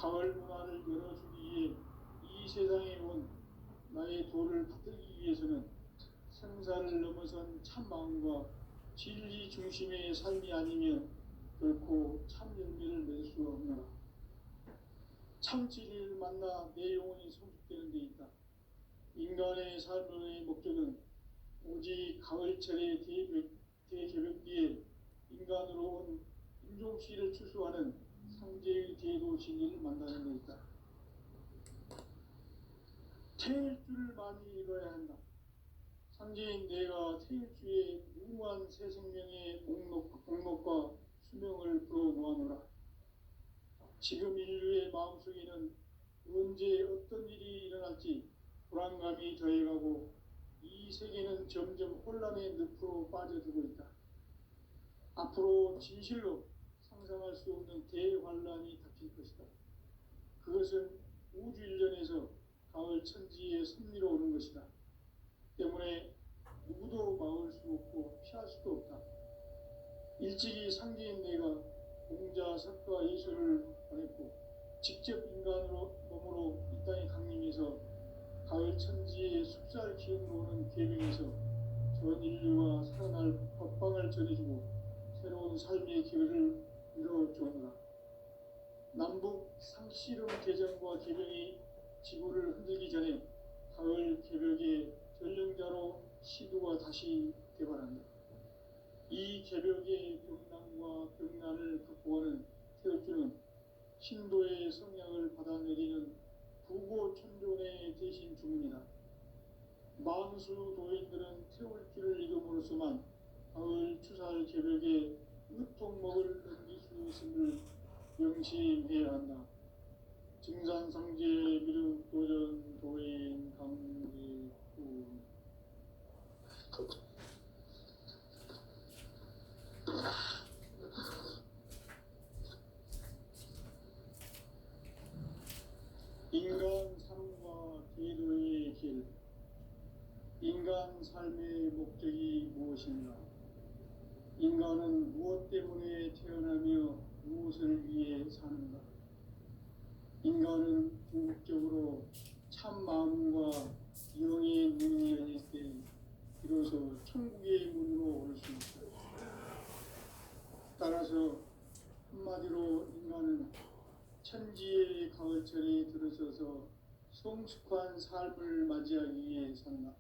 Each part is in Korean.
가을 문화를 열어주기 위해 이 세상에 온 나의 도를 받들기 위해서는 생사를 넘어선 참 마음과 진리 중심의 삶이 아니면 결코 참 열매를 낼 수 없노라. 참 진리를 만나 내 영혼이 성숙되는 데 있다. 인간의 삶의 목적은 오직 가을철의 대개벽기에 인간으로 온 인종씨를 추수하는 상제의 대도 진리를 만나는 데 있다. 태일주를 많이 읽어야 한다. 상제인 내가 태일주의 무한 새 생명의 목록과 수명을 불어놓아노라. 지금 인류의 마음속에는 언제 어떤 일이 일어날지 불안감이 더해가고 이 세계는 점점 혼란의 늪으로 빠져들고 있다. 앞으로 진실로 상상할 수 없는 대환란이 닥칠 것이다. 그것은 우주 일련에서 가을 천지의 섭리로 오는 것이다. 때문에 누구도 막을 수 없고 피할 수도 없다. 일찍이 상제인 내가 공자, 석가, 예수를 보냈고 직접 인간으로 몸으로 이 땅에 강림해서 가을 천지의 숲살 기운으로 오는 계명에서 전 인류와 살아날 법방을 전해주고 새로운 삶의 기회를 이뤄주었노라. 남북 상씨름 개정과 개병이 지구를 흔들기 전에 가을 개벽의 전령자로 시도가 다시 개발한다. 이 개벽의 병난과 병난을 극복하는 태엽주는 신도의 성향을 받아내리는 부고천존의 대신 주문이다. 만수 도인들은 태울주를 이름으로서만 가을 추살 개벽에 으통목을 넘길 수 있음을 명심해야 한다. 증산상제 미륵도전 도인 강제구 인간 삶과 계도의 길. 인간 삶의 목적이 무엇인가? 인간은 무엇 때문에 태어나며 무엇을 위해 사는가? 인간은 궁극적으로 참 마음과 영의 문이 열릴 때 비로소 천국의 문으로 올 수 있다. 따라서 한마디로 인간은 천지의 가을철에 들어서서 성숙한 삶을 맞이하기 위해 산다.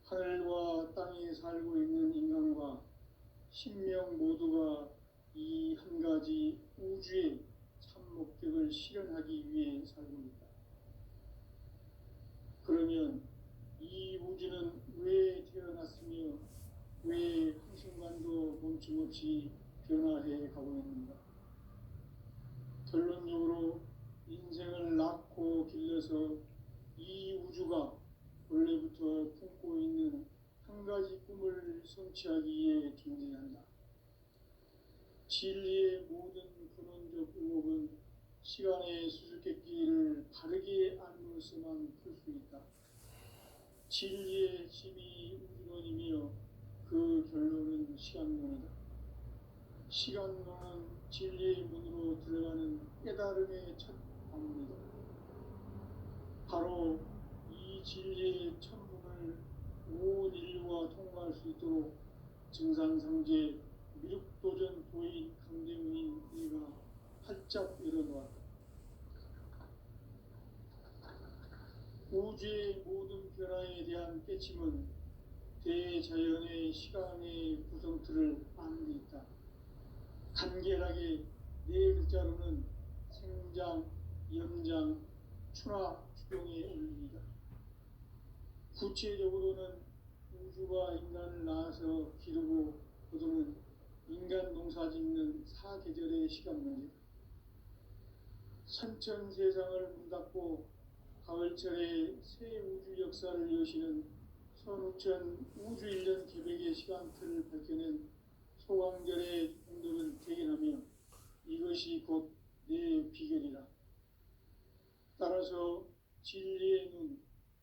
하늘과 땅에 살고 있는 인간과 신명 모두가 이 한 가지 우주의 참 목적을 실현하기 위해 살고 있다. 그러면 이 우주는 왜 태어났으며 왜 한순간도 멈춤없이 변화해 가고 있는가? 결론적으로 인생을 낳고 길러서 이 우주가 원래부터 품고 있는 한 가지 꿈을 성취하기 위해 존재한다. 진리의 모든 근원적 의혹은 시간의 수수께끼를 바르게 알므로서만 풀 수 있다. 진리의 핵심이 우주론이며 그 결론은 시간론이다. 시간론은 진리의 문으로 들어가는 깨달음의 첫 방문이다. 바로 이 진리의 첫 문을 온 인류가 통과할 수 있도록 증산상제 미륵도전 도인 강대문인 이가 활짝 열어놓았다. 우주의 모든 변화에 대한 깨침은 대자연의 시간의 구성틀을 아는 데 있다. 간결하게 네 글자로는 생장, 연장, 추나, 추동의 원리이다. 구체적으로는 우주가 인간을 낳아서 기르고 거두는 인간 농사 짓는 사계절의 시간 문제다. 선천 세상을 문닫고 가을철에 새 우주 역사를 여시는 선우천 우주 1년 개벽의 시간틀을 밝혀낸 소강절의 공덕을 대견하며 이것이 곧 내 비결이라. 따라서 진리의 눈,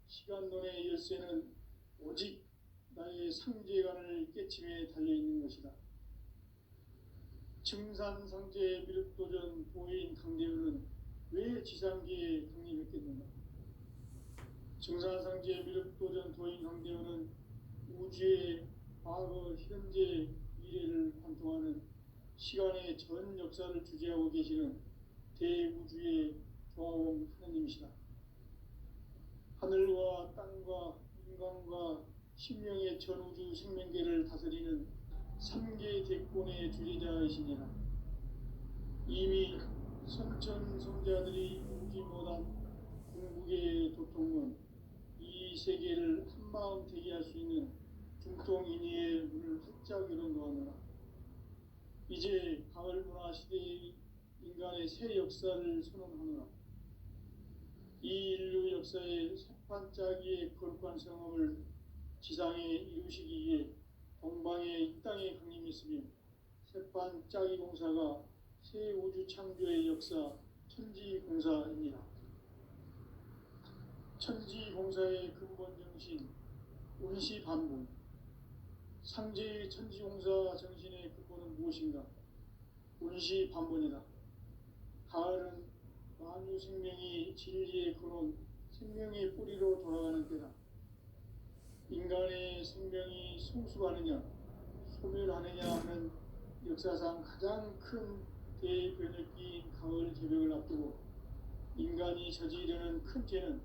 시간론의 열쇠는 오직 나의 상제관을 깨침에 달려있는 것이다. 증산상제 미륵도전 도인 강대우는 왜 지상계에 강림했겠는가? 증산상제 미륵도전 도인 강대원은 우주의 과거, 현재, 미래를 관통하는 시간의 전 역사를 주재하고 계시는 대우주의 조화원 하나님이시다. 하늘과 땅과 인간과 신명의 전우주 생명계를 다스리는 삼계 대권의 주재자이시니라. 이미 선천성자들이 오지 못한 궁극의 도통은 이 세계를 한마음 되게 할 수 있는 중통인의의 문을 활짝 열어놓았노라. 이제 가을 문화 시대의 인간의 새 역사를 선언하노라. 이 인류 역사의 새반짝이의 거룩한 성험을 지상에 이루시기 위해 동방의 이 땅에 강림했으며 새반짝이 공사가 새 우주 창조의 역사 천지공사입니다. 천지공사의 근본 정신 운시반본. 상제의 천지공사 정신의 근본은 무엇인가? 운시반본이다. 가을은 만유 생명이 진리의 근원, 생명의 뿌리로 돌아가는 때다. 인간의 생명이 성숙하느냐, 소멸하느냐 하는 역사상 가장 큰 대변혁기인 가을 개벽을 앞두고 인간이 저지르는 큰 죄는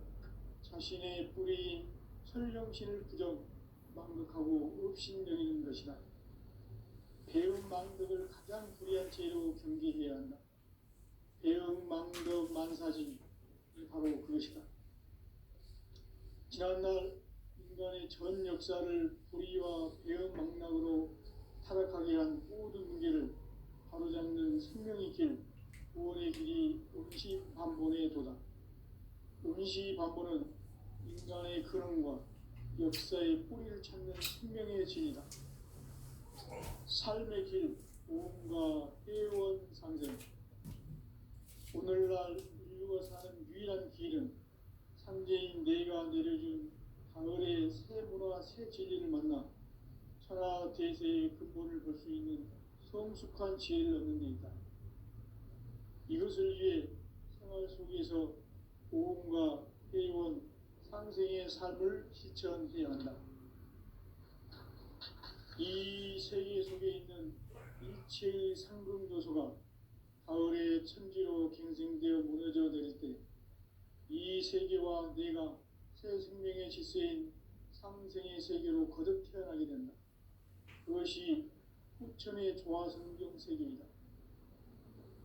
자신의 뿌리인 설령신을 부정, 망덕하고 업신여기는 것이다. 배운 망덕을 가장 불의한 죄로 경계해야 한다. 배응 망덕 만사진이 바로 그것이다. 지난날 인간의 전 역사를 불의와 배응 망락으로 타락하게 한 모든 문제를 바로잡는 생명의 길, 구원의 길이 운시반본의 도다. 운시반본은 인간의 근원과 역사의 뿌리를 찾는 생명의 진이다. 삶의 길, 보험과 회원 상생. 오늘날 인류가 사는 유일한 길은 상제인 내가 내려준 가을의 새 문화, 새 진리를 만나 천하 대세의 근본을 볼 수 있는 성숙한 지혜를 얻는 데 있다. 이것을 위해 생활 속에서 보험과 회원, 상생의 삶을 실천해야 한다. 이 세계 속에 있는 일체의 상금요소가 가을의 천지로 갱생되어 무너져 내릴 때 이 세계와 내가 새 생명의 질서인 상생의 세계로 거듭 태어나게 된다. 그것이 후천의 조화성경 세계이다.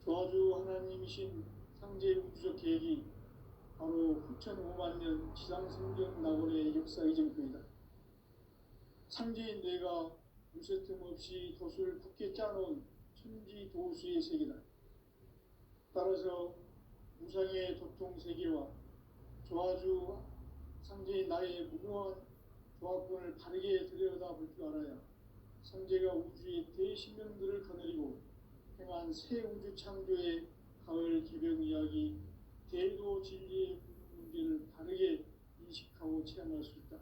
조화주 하나님이신 상제 우주적 계획이 바로 후천 5만 년 지상성경 낙원의 역사 이정표이다. 상제인 내가 무쇠틈 없이 돛을 굳게 짜놓은 천지 도수의 세계다. 따라서 무상의 도통 세계와 조화주 상제인 나의 무궁한 조화권을 바르게 들여다볼 줄 알아야 상제가 우주의 대신명들을 거느리고 행한 새 우주 창조의 가을 기병 이야기, 대도 진리의 문제를 바르게 인식하고 체험할 수 있다.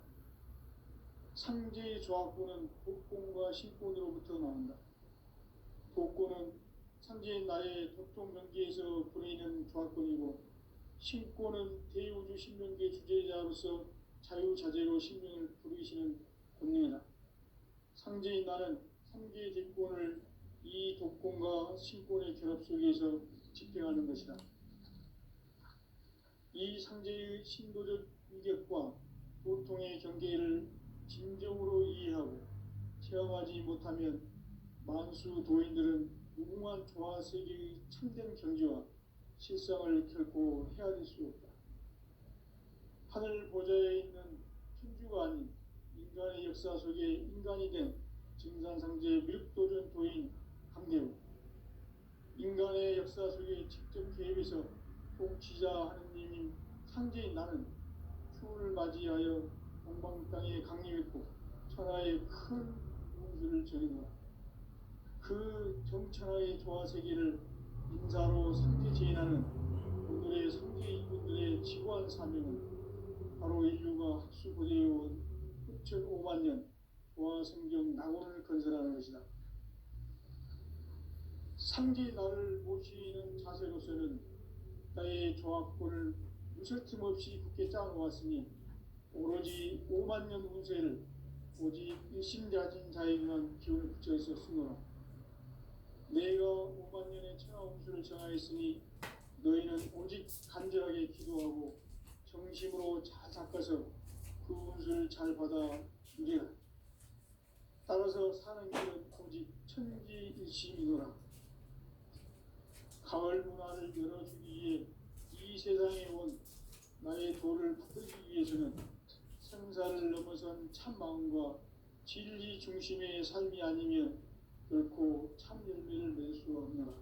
상제의 조화권은 독권과 신권으로부터 나온다. 독권은 상제인 나의 도통 경계에서 보내는 조화권이고, 신권은 대우주 신명계 주제자로서 자유자재로 신명을 부르시는 권능이다. 상제인 나는 3개의 대권을 이 독권과 신권의 결합 속에서 집행하는 것이다. 이 상제의 신도적 위격과 도통의 경계를 진정으로 이해하고 체험하지 못하면 만수 도인들은 무궁한 조화 세계의 참된 경지와 실상을 결코 헤아릴 수 없다. 하늘 보좌에 있는 천주가 아닌 인간의 역사 속에 인간이 된 증산상제 미륵도전 도인 강대우, 인간의 역사 속에 직접 개입해서 통치자 하느님인 상제인 나는 추을 맞이하여 동방 땅에 강림했고 천하의 큰 운수를 전해노라. 그 정천하의 조화 세계를 인사로 상제 제인하는 오늘의 상제인분들의 지구한 사명은 바로 인류가 학수고대해온 후천 5만 년 조화 성경 낙원을 건설하는 것이다. 상제 나를 모시는 자세로서는 나의 조합권을 무설틈 없이 굳게 짜놓았으니 오로지 5만 년 운세를 오직 일심자진 자에게만 기운을 붙여서 쓰노라. 내가 5만 년의 천하 운수를 정하였으니 너희는 오직 간절하게 기도하고 정심으로 잘 닦아서 그 운수를 잘 받아 누리라. 따라서 사는 길은 오직 천지일심이노라. 가을 문화를 열어주기 위해 이 세상에 온 나의 도를 받들기 위해서는 생사를 넘어선 참 마음과 진리 중심의 삶이 아니면 결코 참 열매를 맺을 수 없노라.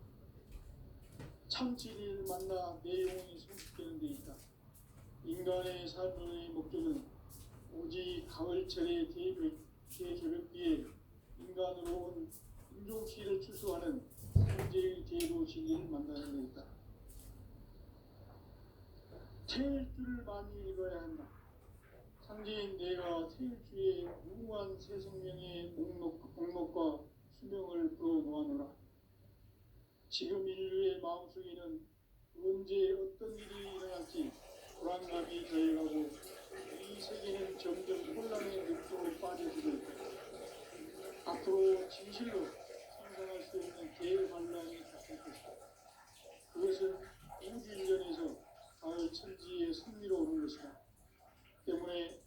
참 진리를 만나 내 영혼이 성숙되는 데 있다. 인간의 삶의 목적은 오직 가을철의 대개벽기에 인간으로 온 인종시를 추수하는 현재의 대도 진리를 만나는 데 있다. 태일주를 많이 읽어야 한다. 상제인 내가 태일주의 무궁한 새 생명의 목록과 수명을 풀어놓아노라. 지금 인류의 마음속에는 언제 어떤 일이 일어날지 불안감이 더해가고 이 세계는 점점 혼란의 늪으로 빠져들고 있다. 앞으로 진실로 상상할 수 없는 대환란이 닥칠 것이다. 그것은 우주 일전에서 가을 천지의 섭리로 오는 것이다. 때문에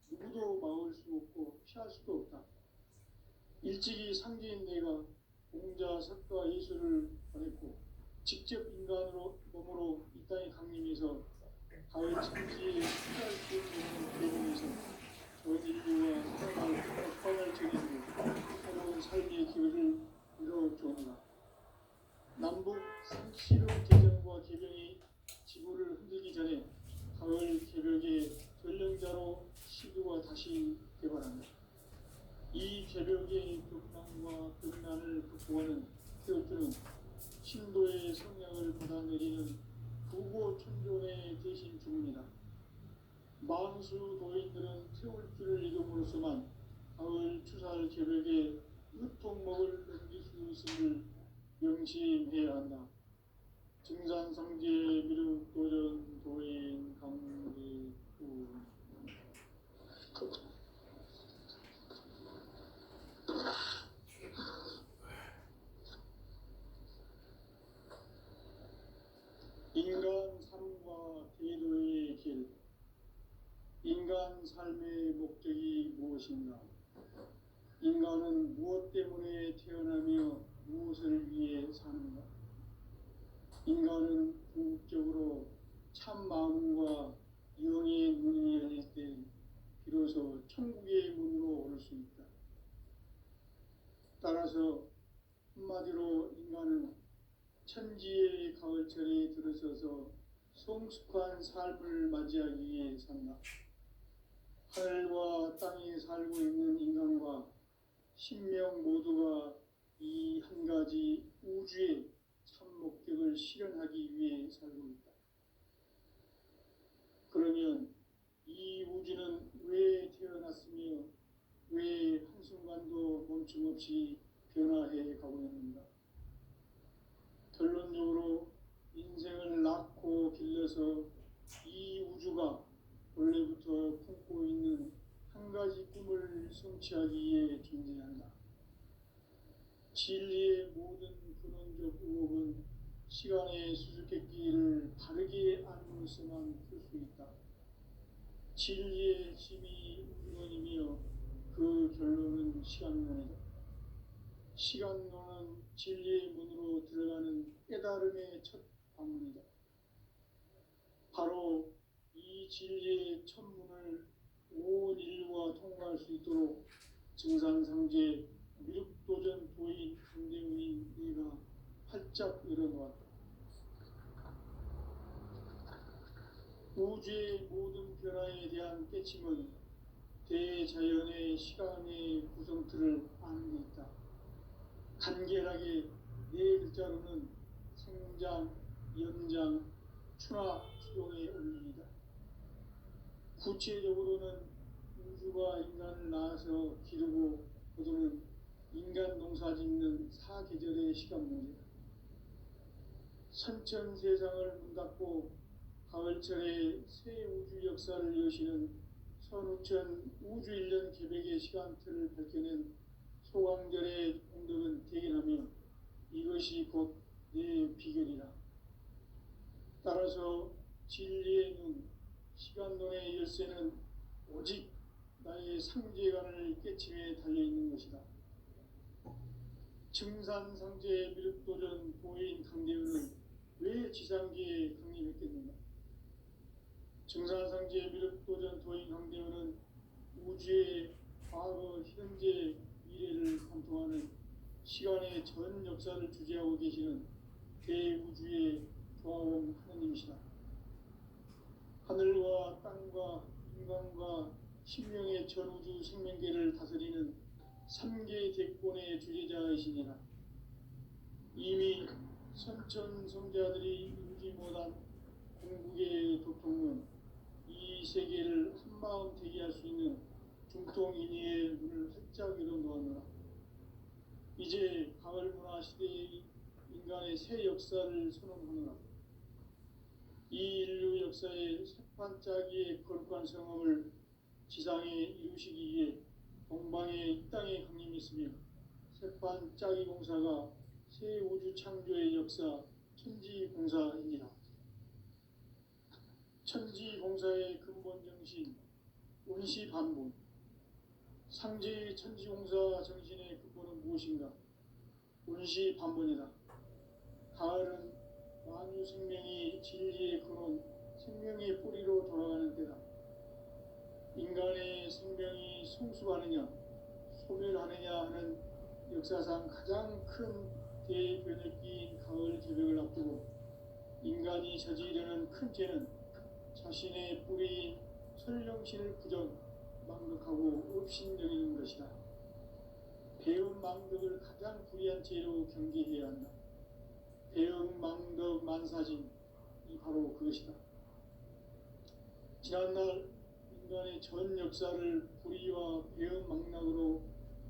누구도 막을 수 없고 피할 수도 없다. 일찍이 상제인 내가 공자, 석가, 예수를 보냈고 직접 인간으로 몸으로 이 땅에 강림해서 가을 천지에 피할 수 없는 대중에서 전 인류와 평화를 전해주고 새로운 삶의 기회를 이뤄주었노라. 남북 상시로 개정과 개병이 지구를 흔들기 전에 가을 개벽의 전령자로 시도가 다시 개발한다. 이 개벽의 극망과 극난을 극복하는 태울주는 신도의 성령을 받아내리는 부고천존의 대신 주문이다. 만수 도인들은 태울주를 읽음으로써만 가을 추살 개벽의 으통목을 넘길 수 있음을 명심해야 한다. 증산상제 미륵도전 도인 강대구 인간 삶과 대도의 길. 인간 삶의 목적이 무엇인가? 인간은 무엇 때문에 태어나며 무엇을 위해 사는가? 인간은 궁극적으로 참 마음과 영의 문이 열릴 때 비로소 천국의 문으로 오를 수 있다. 따라서 한마디로 인간은 천지의 가을철에 들어서서 성숙한 삶을 맞이하기 위해 산다. 하늘과 땅에 살고 있는 인간과 신명 모두가 이 한 가지 우주의 참 목적을 실현하기 위해 살고 있다. 그러면 이 우주는 왜 태어났으며 왜 한순간도 멈춤없이 변화해 가고 있는가? 결론적으로 인생을 낳고 길러서 이 우주가 원래부터 품고 있는 한 가지 꿈을 성취하기 위해 존재한다. 진리의 모든 근원적 의혹은 시간의 수수께끼를 바르게 알므로서만 풀 수 있다. 진리의 힘이 우주론이며 그 결론은 시간론이다. 시간론은 진리의 문으로 들어가는 깨달음의 첫 방문이다. 바로 이 진리의 첫 문을 온 인류가 통과할 수 있도록 증산상제 미륵도전 도인 강대우인 내가 활짝 열어놓았다. 우주의 모든 변화에 대한 깨침은 대자연의 시간의 구성틀을 아는 데 있다. 간결하게 네 글자로는 생장, 연장, 추나 추동의 원리이다. 구체적으로는 우주가 인간을 낳아서 기르고 거두는 인간 농사 짓는 사계절의 시간 문제다. 선천 세상을 문 닫고 가을철에 새 우주 역사를 여시는 선우천 우주일년 개백의 시간틀을 밝혀낸 소강절의 공덕은 대견하며 이것이 곧 내 비결이라. 따라서 진리의 눈, 시간론의 열쇠는 오직 나의 상제관을 깨침에 달려있는 것이다. 증산상제 미륵도전 도인 강대우는 왜 지상계에 강림했겠는가? 증산상제 미륵도전 도인 강대우는 우주의 과거, 현재, 미래를 관통하는 시간의 전 역사를 주재하고 계시는 대우주의 조화원 하느님이시다. 하늘과 땅과 인간과 신명의 전우주 생명계를 다스리는 3계 대권의 주재자이시니라. 이미 선천성자들이 이루지 못한 궁극의 도통은 이 세계를 한마음 대기할 수 있는 중통인의의 문을 활짝 열어놓았노라. 이제 가을 문화 시대의 인간의 새 역사를 선언하노라. 이 인류 역사의 새판짜기의 거룩한 성함을 지상에 이루시기 위해 동방의 이 땅에 강림했으며 새판짜기 공사가 새 우주 창조의 역사 천지공사이니라. 천지공사의 근본 정신 운시반본. 상제의 천지공사 정신의 근본은 무엇인가? 운시반본이다. 가을은 만유 생명이 진리의 근원, 생명의 뿌리로 돌아가는 때다. 인간의 생명이 성숙하느냐, 소멸하느냐 하는 역사상 가장 큰 대변혁기인 가을 개벽을 앞두고 인간이 저지르는 큰 죄는 자신의 뿌리인 설령신을 부정, 망덕하고 업신여기는 것이다. 배은 망덕을 가장 불의한 죄로 경계해야 한다. 배은 망덕 만사진이 바로 그것이다. 지난날 인간의 전 역사를 불의와 배은 망락으로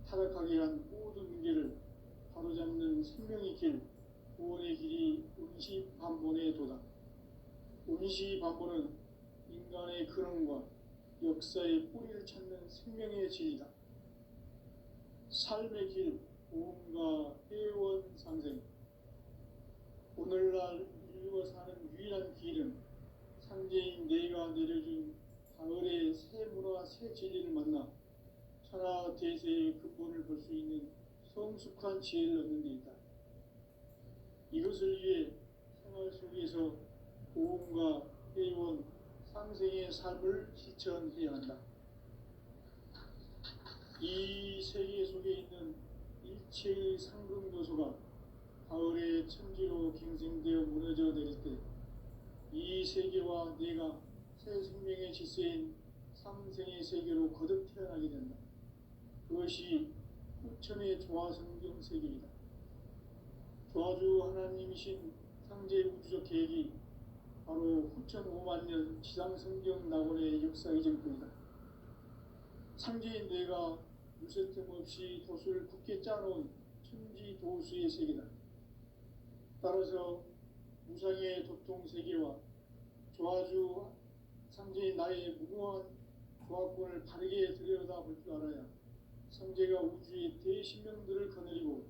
타락하게 한 모든 문제를 바로잡는 생명의 길, 구원의 길이 운시반본의 도다. 운시반본은 인간의 근원과 역사의 뿌리를 찾는 생명의 진리다. 삶의 길, 고음과 회원 상생. 오늘날 인류가 사는 유일한 길은 상제인 내가 내려준 가을의 새 문화, 새 진리를 만나 천하 대세의 근본을 볼 수 있는 성숙한 지혜를 얻는 데 있다. 이것을 위해 생활 속에서 고음과 회원, 상생의 삶을 실천해야 한다. 이 세계 속에 있는 일체의 상급 요소가 가을의 천지로 갱생되어 무너져 내릴 때 이 세계와 내가 새 생명의 질서인 상생의 세계로 거듭 태어나게 된다. 그것이 후천의 조화성경 세계이다. 조화주 하나님이신 상제 우주적 계획이 바로 후천 5만 년 지상성경 낙원의 역사 이전뿐이다. 상제인 내가 무쇠틈 없이 도수를 굳게 짜놓은 천지 도수의 세계다. 따라서 무상의 도통 세계와 조화주 상제인 나의 무궁한 조화권을 바르게 들여다볼 줄 알아야 상제가 우주의 대신명들을 거느리고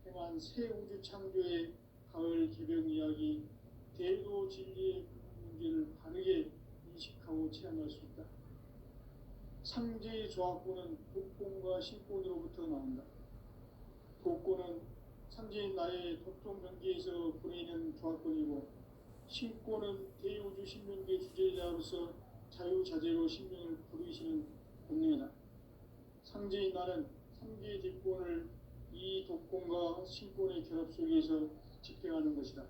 행한 새 우주 창조의 가을 개벽 이야기, 대도 진리의 문제를 바르게 인식하고 체험할 수 있다. 상제의 조화권은 독권과 신권으로부터 나온다. 독권은 상제인 나의 도통 경계에서 보내는 조화권이고, 신권은 대우주 신명계 주제자로서 자유자재로 신명을 부르시는 본능이다. 상제인 나는 3개 뒷권을 이 독권과 신권의 결합 속에서 집행하는 것이다.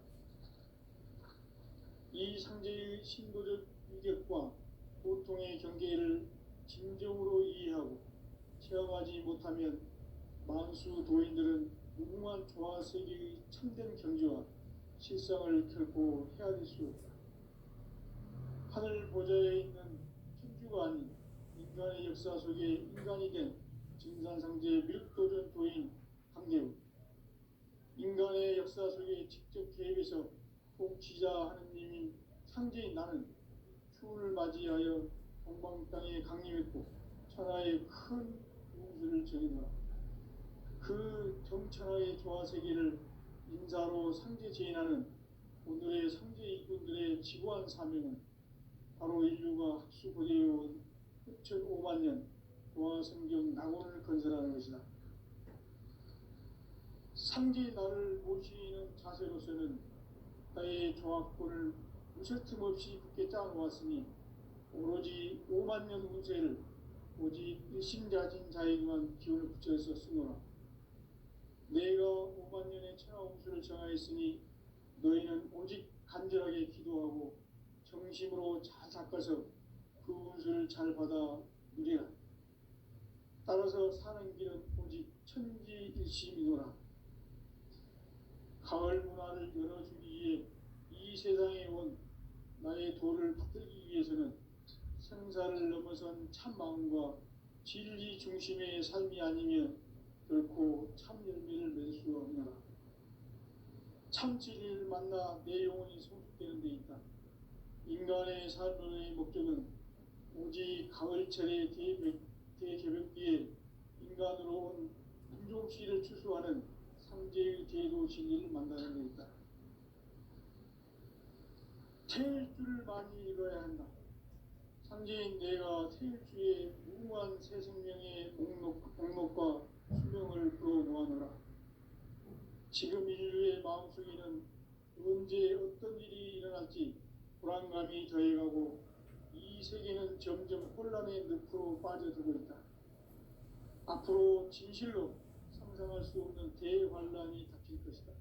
이 상제의 신도적 유격과 보통의 경계를 진정으로 이해하고 체험하지 못하면 만수 도인들은 무궁한 조화 세계의 참된 경지와 실상을 결코 헤아릴 수 없다. 하늘 보좌에 있는 천주가 아닌 인간의 역사 속에 인간이 된 증산상제 미륵도전 도인 강대우, 인간의 역사 속에 직접 개입해서 통치자 하느님인 상제인 나는 추운을 맞이하여 동방 땅에 강림했고 천하의 큰 우주를 정의노라. 그 정천하의 조화세계를 인사로 상제 제인하는 오늘의 상제 일꾼들의 지구한 사명은 바로 인류가 학수고대해온 흑천 5만 년 조화성경 낙원을 건설하는 것이다. 상제의 나를 모시는 자세로서는 나의 조합권을 무설틈 없이 굳게 짜놓았으니 오로지 5만 년 운세를 오직 일심자진 자에게만 기운을 붙여서 쓰노라. 내가 5만 년의 천하 운수를 정하였으니 너희는 오직 간절하게 기도하고 정심으로 잘 닦아서 그 운수를 잘 받아 누리라. 따라서 사는 길은 오직 천지일심이노라. 가을 문화를 열어주기 위해 이 세상에 온 나의 도를 받들기 위해서는 생사를 넘어선 참 마음과 진리 중심의 삶이 아니면 결코 참 열매를 맺을 수 없노라. 참 진리를 만나 내 영혼이 성숙되는 데 있다. 인간의 삶의 목적은 오직 가을철의 대개벽기에 인간으로 온 인종씨를 추수하는 상제의 대도 진리를 만나는 데 있다. 태일주를 많이 읽어야 한다. 상제인 내가 태일주의 무궁한 새 생명의 목록과 수명을 풀어놓아노라. 지금 인류의 마음속에는 언제 어떤 일이 일어날지 불안감이 더해가고 이 세계는 점점 혼란의 늪으로 빠져들고 있다. 앞으로 진실로 상상할 수 없는 대환란이 닥칠 것이다.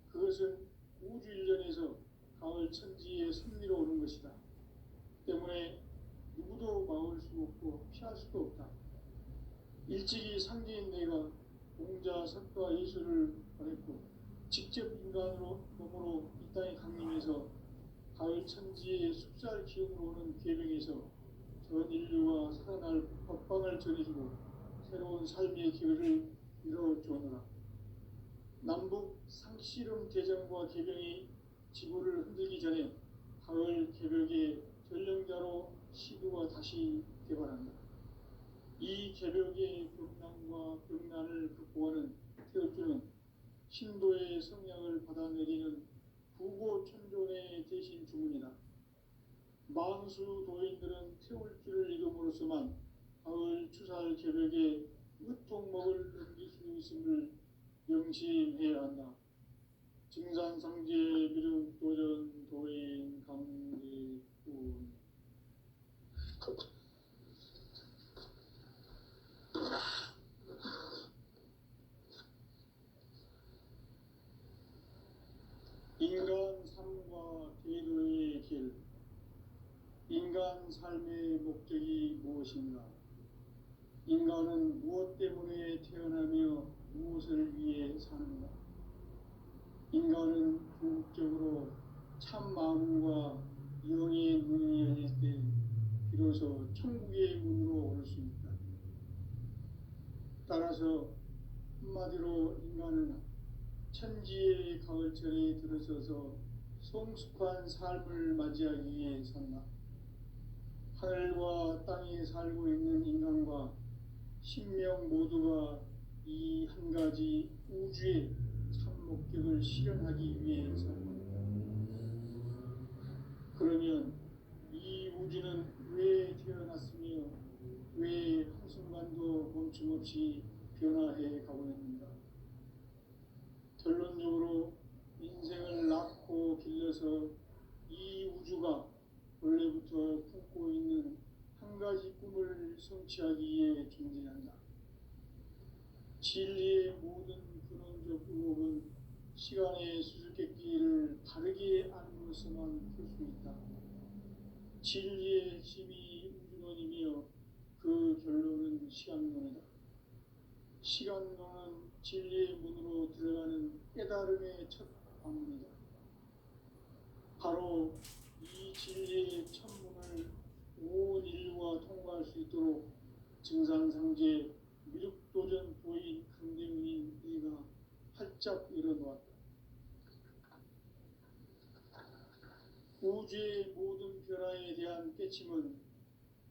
그것은 우주 일련에서 가을 천지의 섭리로 오는 것이다. 때문에 누구도 막을 수 없고 피할 수도 없다. 일찍이 상제인 내가 공자, 석가, 예수를 보냈고 직접 인간으로 몸으로 이 땅에 강림해서 가을 천지의 숲살 기운으로 오는 계명에서 전 인류가 살아날 법방을 전해주고 새로운 삶의 기회를 이뤄주노라. 남북 상씨름 대전과 계병이 지구를 흔들기 전에 가을 개벽의 전령자로 시도가 다시 개발한다. 이 개벽의 벽난과 벽난을 극복하는 태울주는 신도의 성향을 받아내리는 부고천존의 대신 주문이다. 만수 도인들은 태울주를 읽음으로써만 가을 추살 개벽의 으통목을 넘길 수 있음을 명심해야 한다. 증산상제 미륵도전 도인 강대군 인간 삶과 대도의 길. 인간 삶의 목적이 무엇인가? 인간은 무엇 때문에 태어나며 무엇을 위해 사는가? 인간은 궁극적으로 참 마음과 영의 문이 열릴 때 비로소 천국의 문으로 올 수 있다. 따라서 한마디로 인간은 천지의 가을철에 들어서서 성숙한 삶을 맞이하기 위해 산다. 하늘과 땅에 살고 있는 인간과 신명 모두가 이 한 가지 우주의 참 목적을 실현하기 위해 산다. 그러면 이 우주는 왜 태어났으며 왜 한순간도 멈춤없이 변화해 가고 있는가? 결론적으로 인생을 낳고 길러서 이 우주가 원래부터 품고 있는 한 가지 꿈을 성취하기 위해 존재한다. 진리의 모든 근원적 의혹은 시간의 수수께끼를 바르게 아는것으로만 풀 수 있다. 진리의 핵심이 우주론이며 그 결론은 시간론이다. 시간론은 진리의 문으로 들어가는 깨달음의 첫 방문이다. 바로 이 진리의 천문을 온 인류가 통과할 수 있도록 증산상제 미륵도전 도인 강대문인 네가 활짝 열어놓았다. 우주의 모든 변화에 대한 깨침은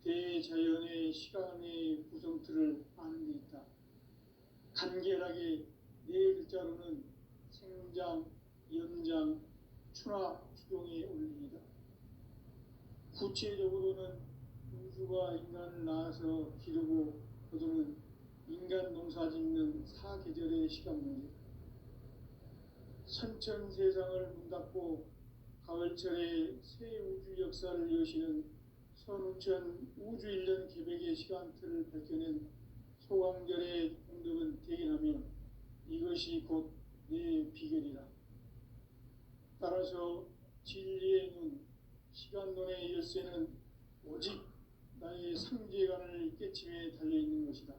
대자연의 시간의 구성틀을 아는 데 있다. 간결하게 네 글자로는 생장, 연장, 추나 추동의 원리이다. 구체적으로는 우주가 인간을 낳아서 기르고 거두는 인간 농사 짓는 사계절의 시간 문제다. 선천 세상을 문닫고 가을철에 새 우주 역사를 여시는 선우천 우주 1년 계백의 시간틀을 밝혀낸 소강절의 공덕은 대견하며 이것이 곧 내 비결이라. 따라서 진리의 눈, 시간론의 열쇠는 오직 나의 상제관을 깨침에 달려있는 것이다.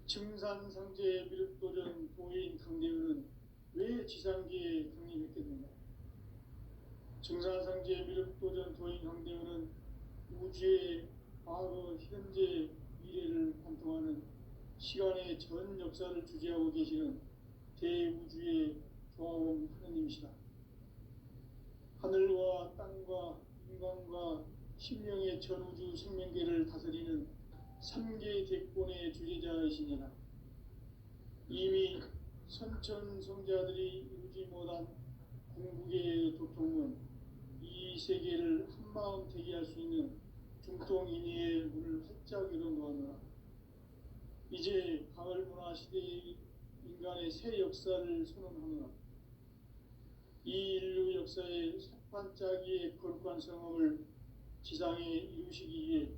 증산상제 미륵도전 도인 강대우는 왜 지상기에 강림했겠는가? 증산상제 미륵도전 도인 강대우는 우주의 과거, 현재, 미래를 관통하는 시간의 전 역사를 주재하고 계시는 대우주의 조화원 하느님이시다. 하늘과 땅과 인간과 심령의 전우주 생명계를 다스리는 3개 대권의 주제자이시니라. 이미 선천성자들이 이루지 못한 궁극의 도통은 이 세계를 한마음 되게 할 수 있는 중통인의의 문을 활짝 열어놓았노라. 이제 가을 문화 시대의 인간의 새 역사를 선언하노라. 이 인류 역사의 색반짝이의 거룩한 성험을 지상에 이루시기 위해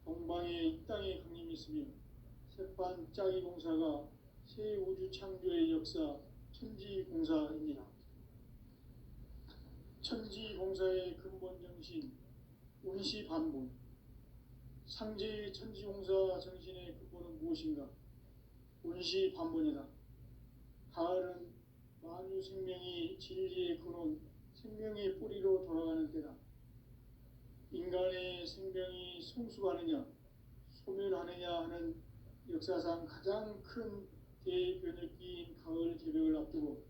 동방의 이 땅에 강림했으며 색반짝이 공사가 새 우주 창조의 역사 천지공사입니다. 천지공사의 근본 정신 운시반본. 상제의 천지공사 정신의 근본은 무엇인가? 운시반본이다. 가을은 만유 생명이 진리의 근원, 생명의 뿌리로 돌아가는 때다. 인간의 생명이 성숙하느냐, 소멸하느냐 하는 역사상 가장 큰 대변혁기인 가을 개벽을 앞두고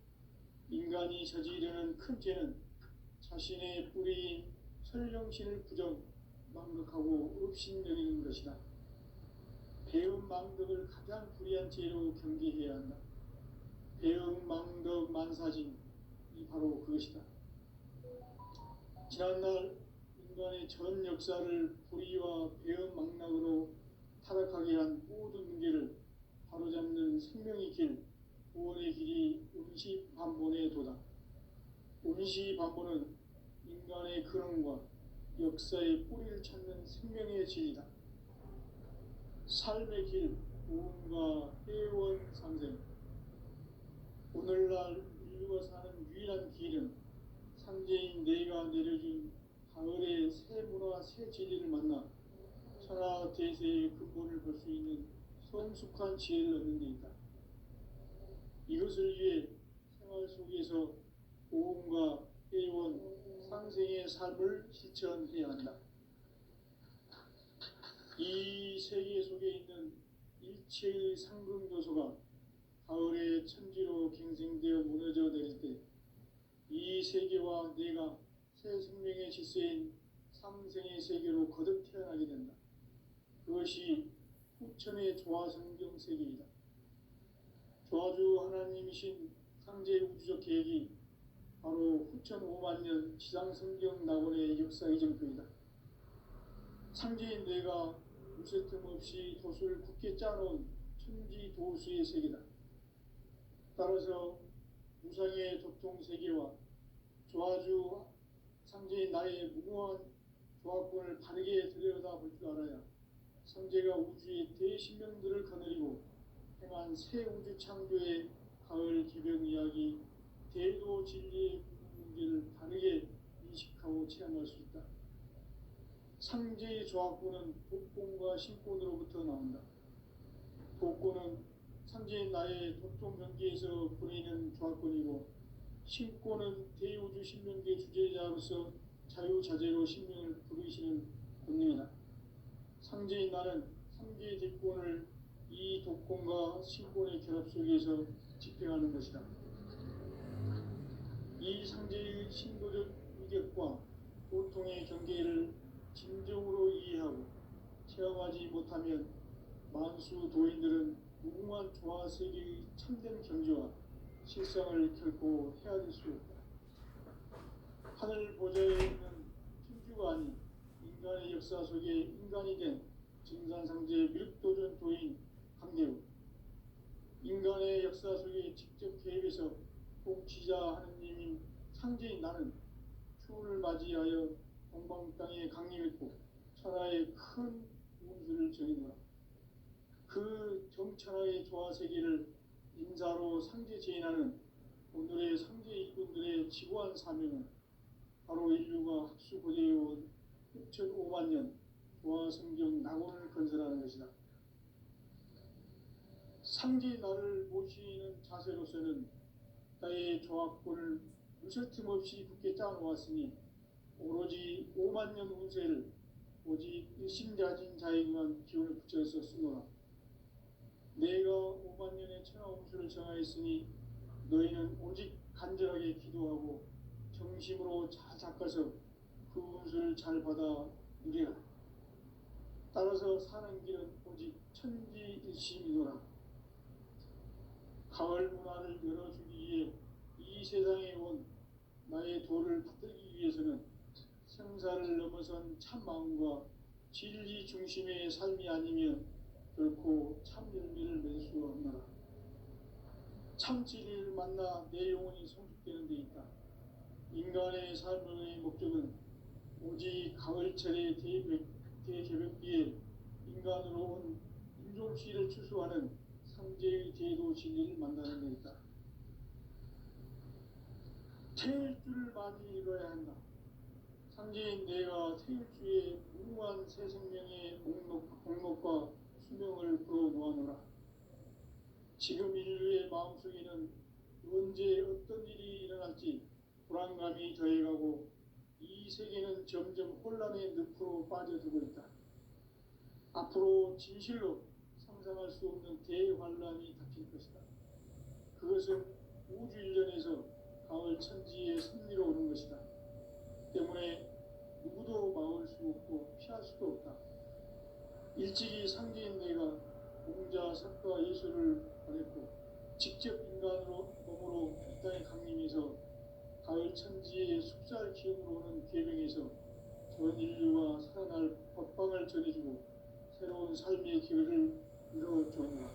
인간이 저지르는 큰 죄는 자신의 뿌리인 설령신을 부정, 망극하고 업신여기는 것이다. 배음 망덕을 가장 불의한 죄로 경계해야 한다. 배음 망덕 만사진, 이 바로 그것이다. 지난날 인간의 전 역사를 불의와 배음 망락으로 타락하게 한 모든 문제를 바로잡는 생명의 길, 구원의 길이 운시반본의 도다. 운시반본은 인간의 근원과 역사의 뿌리를 찾는 생명의 진리다. 삶의 길, 구원과 회원 상생. 오늘날 인류가 사는 유일한 길은 상제인 내가 내려준 가을의 새 문화, 새 진리를 만나 천하 대세의 근본을 볼 수 있는 성숙한 지혜를 얻는 데 있다. 이것을 위해 생활 속에서 오음과 회원, 상생의 삶을 실천해야 한다. 이 세계 속에 있는 일체의 상금 요소가 가을의 천지로 갱생되어 무너져 내릴 때 이 세계와 내가 새 생명의 질서인 상생의 세계로 거듭 태어나게 된다. 그것이 후천의 조화성경 세계이다. 조화주 하나님이신 상제 우주적 계획이 바로 후천 5만 년 지상성경 낙원의 역사 이정표이다. 상제인 뇌가 무쇠 틈 없이 도수를 굳게 짜놓은 천지 도수의 세계다. 따라서 무상의 도통 세계와 조화주 상제인 나의 무모한 조합권을 바르게 들여다볼 줄 알아야 상제가 우주의 대신명들을 거느리고 행한 새 우주 창조의 가을 기병 이야기, 대도 진리의 문제를 바르게 인식하고 체험할 수 있다. 상제의 조합권은 독권과 신권으로부터 나온다. 독권은 상제인 나의 도통 경계에서 보내는 조합권이고, 신권은 대우주 신명계 주제자로서 자유자재로 신명을 부르시는 권능이다. 상제인 나는 3개의 대권을 이 독권과 신권의 결합 속에서 집행하는 것이다. 이 상제의 신도적 위력과 고통의 경계를 진정으로 이해하고 체험하지 못하면 만수 도인들은 무궁한 조화 세계의 참된 경지와 실상을 결코 헤아릴 수 없다. 하늘 보좌에 있는 천주가 아닌 인간의 역사 속에 인간이 된 증산상제 미륵도전 도인 강대우, 인간의 역사 속에 직접 개입해서 통치자 하느님인 상제인 나는 추운을 맞이하여 동방 땅에 강림했고 천하의 큰 운수를 정했노라. 그 정천하의 조화 세계를 인사로 상제 제인하는 오늘의 상제 일꾼들의 지고한 사명은 바로 인류가 학수고대해온 6,500만 년 조화 성경 낙원을 건설하는 것이다. 상제 나를 모시는 자세로서는 나의 조합권을 무설틈 없이 굳게 짜놓았으니 오로지 5만 년 운세를 오직 일심자진 자에게만 기운을 붙여서 쓰노라. 내가 5만 년의 천하 운수를 정하였으니 너희는 오직 간절하게 기도하고 정심으로 잘 닦아서 그 운수를 잘 받아 누리라. 따라서 사는 길은 오직 천지일심이노라. 가을 문화를 열어주기 위해 이 세상에 온 나의 도를 붙들기 위해서는 생사를 넘어선 참 마음과 진리 중심의 삶이 아니면 결코 참 열매를 맺을 수 없노라. 참 진리를 만나 내 영혼이 성숙되는 데 있다. 인간의 삶의 목적은 오직 가을철의 대개벽기에 인간으로 온 인종시를 추수하는 상제의 제도 진리를 만나는 데 있다. 태일주를 많이 읽어야 한다. 상제인 내가 태일주의 무궁한 새 생명의 목록과 수명을 풀어놓아노라. 지금 인류의 마음속에는 언제 어떤 일이 일어날지 불안감이 더해가고 이 세계는 점점 혼란의 늪으로 빠져들고 있다. 앞으로 진실로 상상할 수 없는 대환란이 닥칠 것이다. 그것은 우주 일련에서 가을 천지의 섭리로 오는 것이다. 때문에 누구도 막을 수 없고 피할 수도 없다. 일찍이 상제인 내가 공자, 석가, 예술을 보냈고 직접 인간으로 몸으로 이 땅에 강림해서 가을 천지의 숙살 기운으로 오는 계명에서 전 인류가 살아날 법방을 전해주고 새로운 삶의 기회를 이뤄주었노라.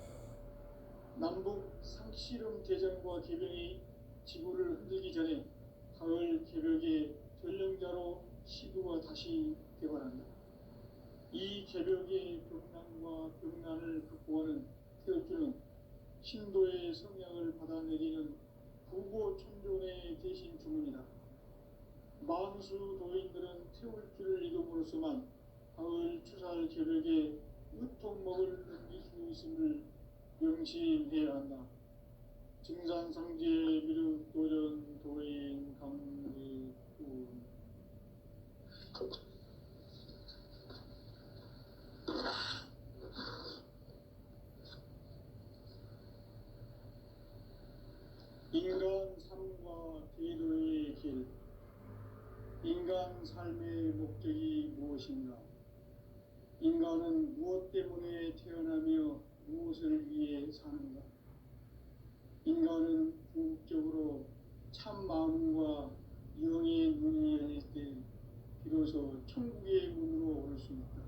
남북 상씨름 대전과 개병이 지구를 흔들기 전에 가을 개벽의 전령자로 시도가 다시 개발한다. 이 개벽의 병난과 병난을 극복하는 태엽주는 신도의 성향을 받아내리는 부고천존의 대신 주문이다. 만수 도인들은 태울주를 이름으로서만 가을 추살 개벽에 으통먹을 넘길 수 있음을 명심해야 한다. 증산상제 미륵도전 도인 강대군. 인간 삶과 제도의 길. 인간 삶의 목적이 무엇인가? 인간은 무엇 때문에 태어나며 무엇을 위해 사는가? 인간은 궁극적으로 참 마음과 영의 눈이 열릴 때 비로소 천국의 문으로 올 수 있다.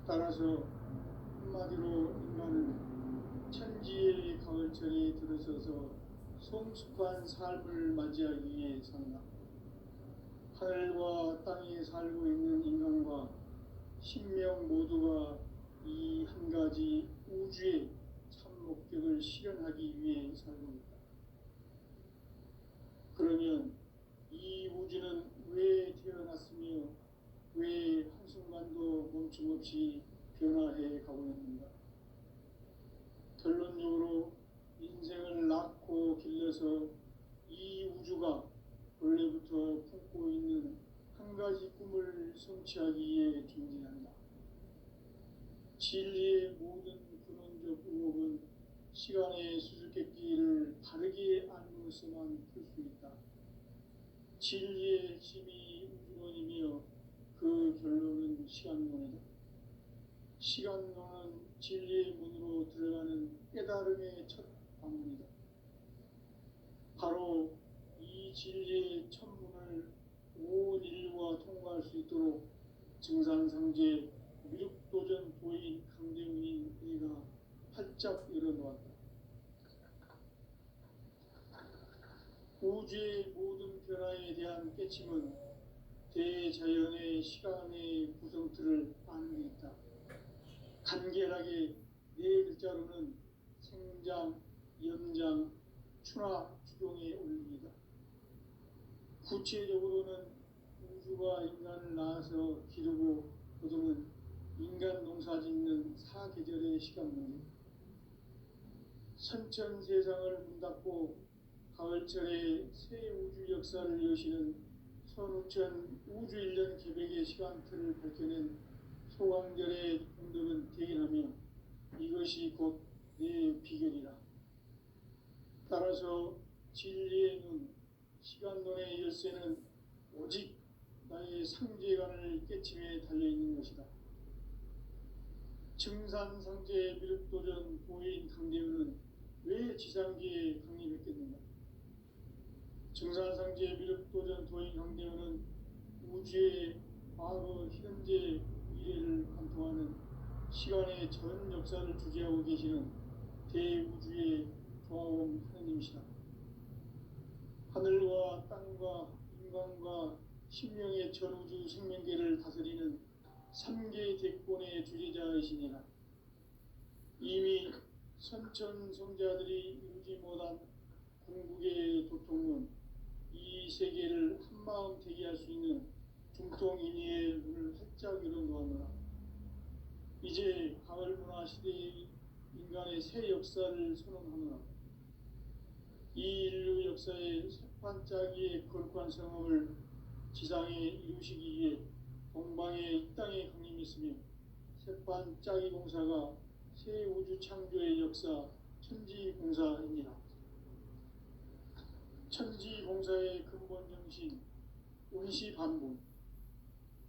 따라서 한마디로 인간은 천지의 가을철에 들어서서 성숙한 삶을 맞이하기 위해 산다. 하늘과 땅에 살고 있는 인간과 신명 모두가 이 한 가지 우주의 참 목적을 실현하기 위해 살고 있다. 그러면 이 우주는 왜 태어났으며 왜 한순간도 멈춤없이 변화해 가고 있는가? 결론적으로 인생을 낳고 길러서 이 우주가 원래부터 품고 있는 한 가지 꿈을 성취하기 위해 존재한다. 진리의 모든 근원적 의혹은 시간의 수수께끼를 바르게 알므로서만 풀 수 있다. 진리의 핵심이 우주론이며 그 결론은 시간론이다. 시간론은 진리의 문으로 들어가는 깨달음의 첫 방문이다. 바로 이 진리의 첫 문을 온 인류가 통과할 수 있도록 증산상제 미륵도전 도인 강대훈이 내가 활짝 열어놓았다. 우주의 모든 변화에 대한 깨침은 대자연의 시간의 구성틀을 아는 데 있다. 간결하게 네 글자로는 생장, 연장, 추나 추종의 원리이다. 구체적으로는 우주가 인간을 낳아서 기르고 거두는 인간 농사 짓는 사계절의 시간문제, 선천 세상을 문닫고 가을철에 새 우주 역사를 여시는 선우천 우주일년 계백의 시간틀을 밝혀낸 소강절의 공덕은 대견하며 이것이 곧 내 비결이라. 따라서 진리의 눈, 시간론의 열쇠는 오직 나의 상제관을 깨침에 달려있는 것이다. 증산상제 미륵도전 보인 강대훈은 왜 지상기에 강림했겠는가? 증산상제 미륵도전 도인 강대훈은 우주의 과거, 현재, 미래를 관통하는 시간의 전 역사를 주재하고 계시는 대우주의 조화원 하느님이시다. 하늘과 땅과 인간과 신명의 전우주 생명계를 다스리는 3개 대권의 주재자이시니라. 이미 선천성자들이 이루지 못한 궁극의 도통은 이 세계를 한마음 되게 할 수 있는 중통인의의 문을 활짝 열어놓았노라. 이제 가을문화 시대의 인간의 새 역사를 선언하노라. 이 인류 역사의 새판짜기의 거룩한 성험을 지상에 이루시기 위해 동방의 이 땅에 강림했으며 새판짜기 공사가 새 우주 창조의 역사 천지공사입니다. 천지공사의 근본 정신 운시반본,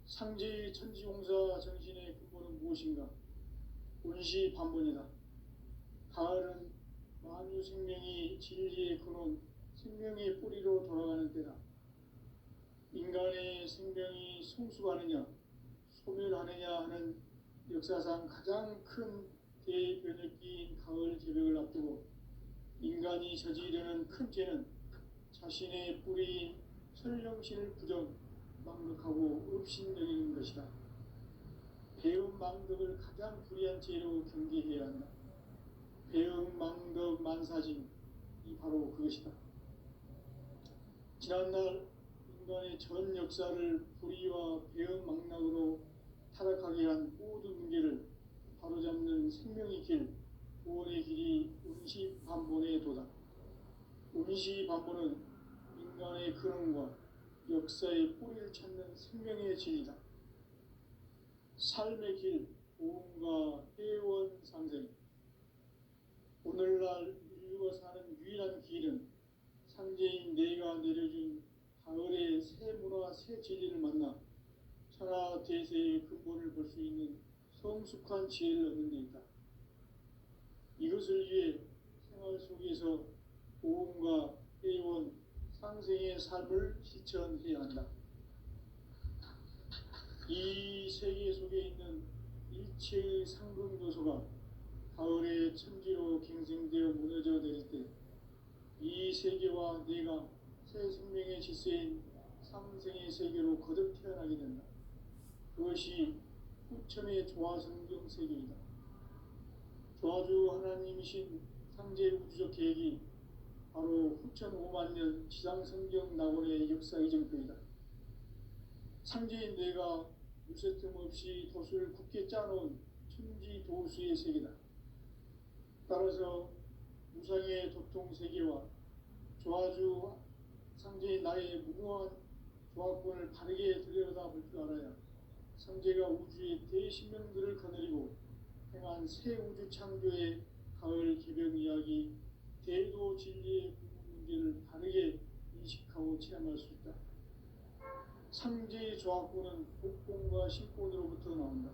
상제의 천지공사 정신의 근본은 무엇인가? 운시반본이다. 가을은 만유 생명이 진리의 근원, 생명의 뿌리로 돌아가는 때다. 인간의 생명이 성숙하느냐, 소멸하느냐 하는 역사상 가장 큰 대변혁기인 가을 개벽을 앞두고 인간이 저지르는 큰 죄는 자신의 뿌리인 설령신을 부정, 망덕하고 업신여기는 것이다. 배움 망덕을 가장 불의한 죄로 경계해야 한다. 배움 망덕 만사진, 이 바로 그것이다. 지난날 인간의 전 역사를 불의와 배움 망락으로 타락하게 한 모든 문제를 바로잡는 생명의 길, 구원의 길이 운시반본의 도다. 운시반본은 인간의 근원과 역사의 뿌리를 찾는 생명의 진리다. 삶의 길, 보험과 회원 상생. 오늘날 인류가 사는 유일한 길은 상제인 내가 내려준 가을의 새 문화, 새 진리를 만나 천하 대세의 근본을 볼 수 있는 성숙한 지혜를 얻는 데 있다. 이것을 위해 생활 속에서 보험과 회원, 상생의 삶을 실천해야 한다. 이 세계 속에 있는 일체의 상급 요소가 가을의 천지로 갱생되어 무너져 내릴 때 이 세계와 내가 새 생명의 질서인 상생의 세계로 거듭 태어나게 된다. 그것이 후천의 조화성경 세계이다. 조화주 하나님이신 상제 우주적 계획이 바로 후천 5만 년 지상성경 낙원의 역사 이정표이다. 상제인 내가 유세 틈 없이 돛을 굳게 짜놓은 천지도수의 세계다. 따라서 무상의 도통 세계와 조화주 상제인 나의 무궁한 조화권을 바르게 들여다볼 줄 알아야 상제가 우주의 대신명들을 거느리고 행한 새 우주 창조의 가을 개벽 이야기, 대도 진리의 궁극 문제를 바르게 인식하고 체험할 수 있다. 상제의 조합구는 복권과 식권으로부터 나온다.